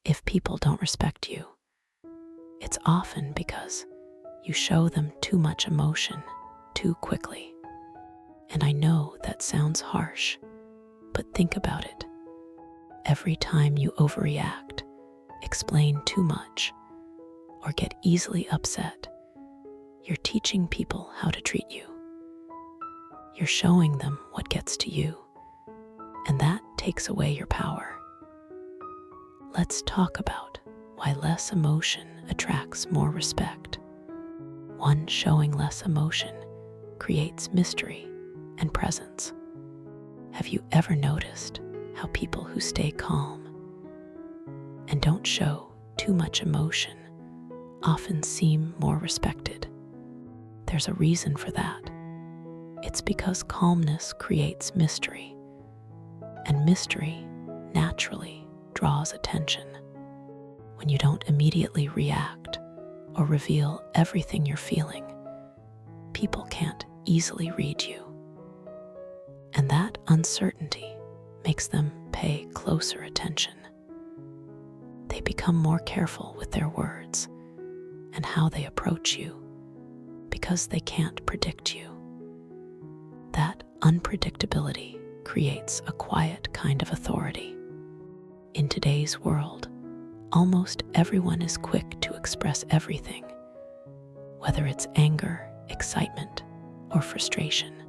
If people don't respect you, it's often because you show them too much emotion too quickly. And I know that sounds harsh, but think about it. Every time you overreact, explain too much, or get easily upset, you're teaching people how to treat you. You're showing them what gets to you, and that takes away your power. Let's talk about why less emotion attracts more respect. 1. Showing less emotion creates mystery and presence. Have you ever noticed how people who stay calm and don't show too much emotion often seem more respected? There's a reason for that. It's because calmness creates mystery, and mystery naturally draws attention. When you don't immediately react or reveal everything you're feeling, people can't easily read you. And that uncertainty makes them pay closer attention. They become more careful with their words and how they approach you because they can't predict you. That unpredictability creates a quiet kind of authority. In today's world, almost everyone is quick to express everything, whether it's anger, excitement, or frustration.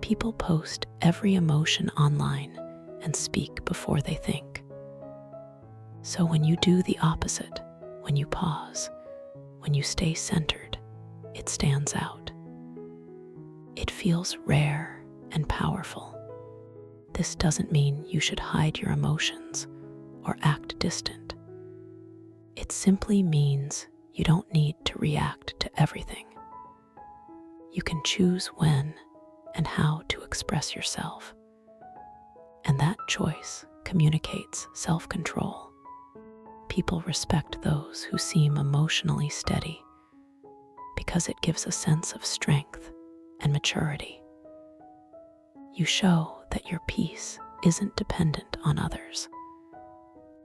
People post every emotion online and speak before they think. So when you do the opposite, when you pause, when you stay centered, it stands out. It feels rare and powerful. This doesn't mean you should hide your emotions or act distant. It simply means you don't need to react to everything. You can choose when and how to express yourself. And that choice communicates self-control. People respect those who seem emotionally steady because it gives a sense of strength and maturity. You show that your peace isn't dependent on others,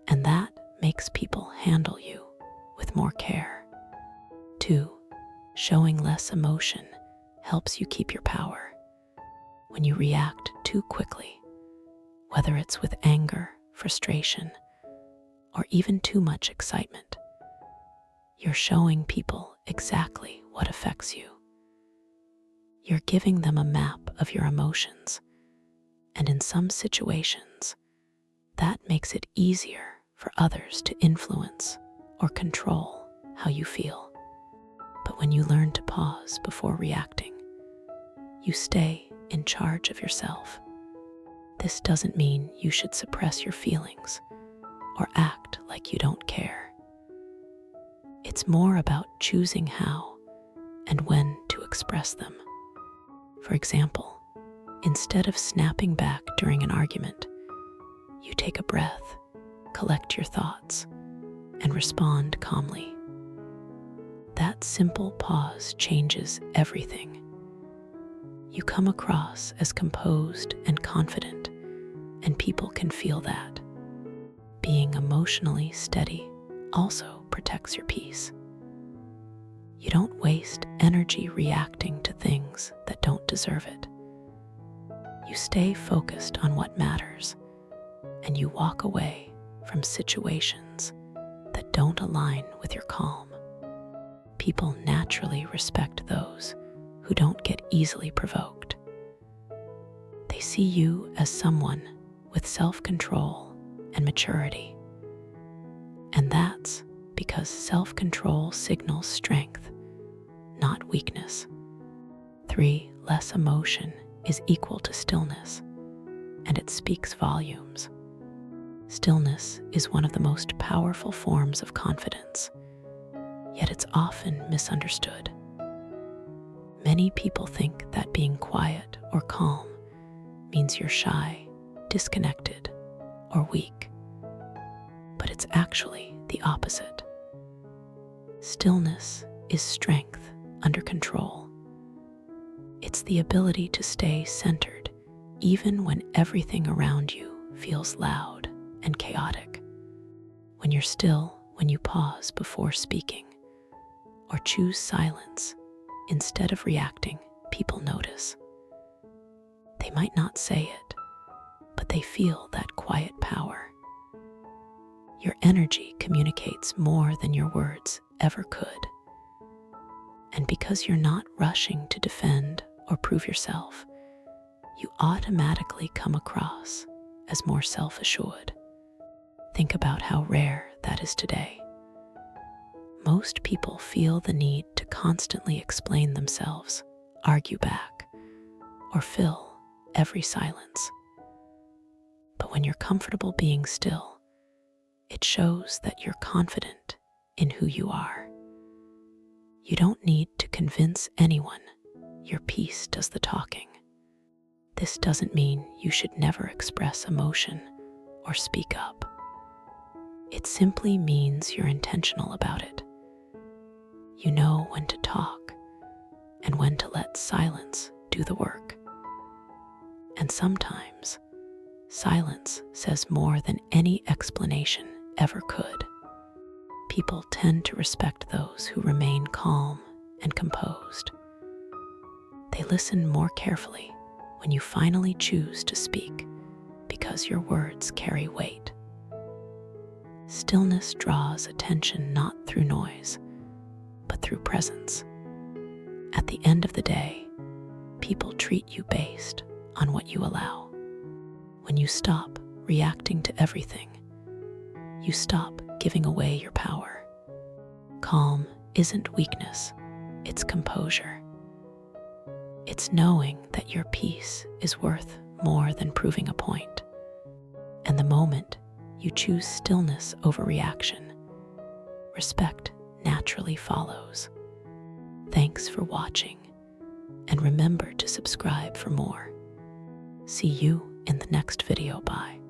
and that makes people handle you with more care. 2. Showing less emotion helps you keep your power. When you react too quickly, whether it's with anger, frustration, or even too much excitement, you're showing people exactly what affects you. You're giving them a map of your emotions, and in some situations, that makes it easier for others to influence or control how you feel. But when you learn to pause before reacting, you stay in charge of yourself. This doesn't mean you should suppress your feelings or act like you don't care. It's more about choosing how and when to express them. For example, instead of snapping back during an argument, you take a breath, collect your thoughts, and respond calmly. That simple pause changes everything. You come across as composed and confident, and people can feel that. Being emotionally steady also protects your peace. You don't waste energy reacting to things that don't deserve it. You stay focused on what matters, and you walk away from situations that don't align with your calm. People naturally respect those who don't get easily provoked. They see you as someone with self-control and maturity. And that's because self-control signals strength, not weakness. 3. Less emotion is equal to stillness, and it speaks volumes. Stillness is one of the most powerful forms of confidence, yet it's often misunderstood. Many people think that being quiet or calm means you're shy, disconnected, or weak. But it's actually the opposite. Stillness is strength under control. It's the ability to stay centered even when everything around you feels loud and chaotic. when you're still, when you pause before speaking, or choose silence instead of reacting, people notice. They might not say it, but they feel that quiet power. Your energy communicates more than your words ever could. And because you're not rushing to defend or prove yourself, you automatically come across as more self-assured. Think about how rare that is today. Most people feel the need to constantly explain themselves, argue back, or fill every silence. But when you're comfortable being still, it shows that you're confident in who you are. You don't need to convince anyone. Your peace does the talking. This doesn't mean you should never express emotion or speak up. It simply means you're intentional about it. You know when to talk and when to let silence do the work. And sometimes, silence says more than any explanation ever could. People tend to respect those who remain calm and composed. They listen more carefully when you finally choose to speak because your words carry weight. Stillness draws attention not through noise, but through presence. At the end of the day, people treat you based on what you allow. When you stop reacting to everything, you stop giving away your power. Calm isn't weakness, it's composure. It's knowing that your peace is worth more than proving a point. And the moment you choose stillness over reaction, respect naturally follows. Thanks for watching, and remember to subscribe for more. See you in the next video. Bye.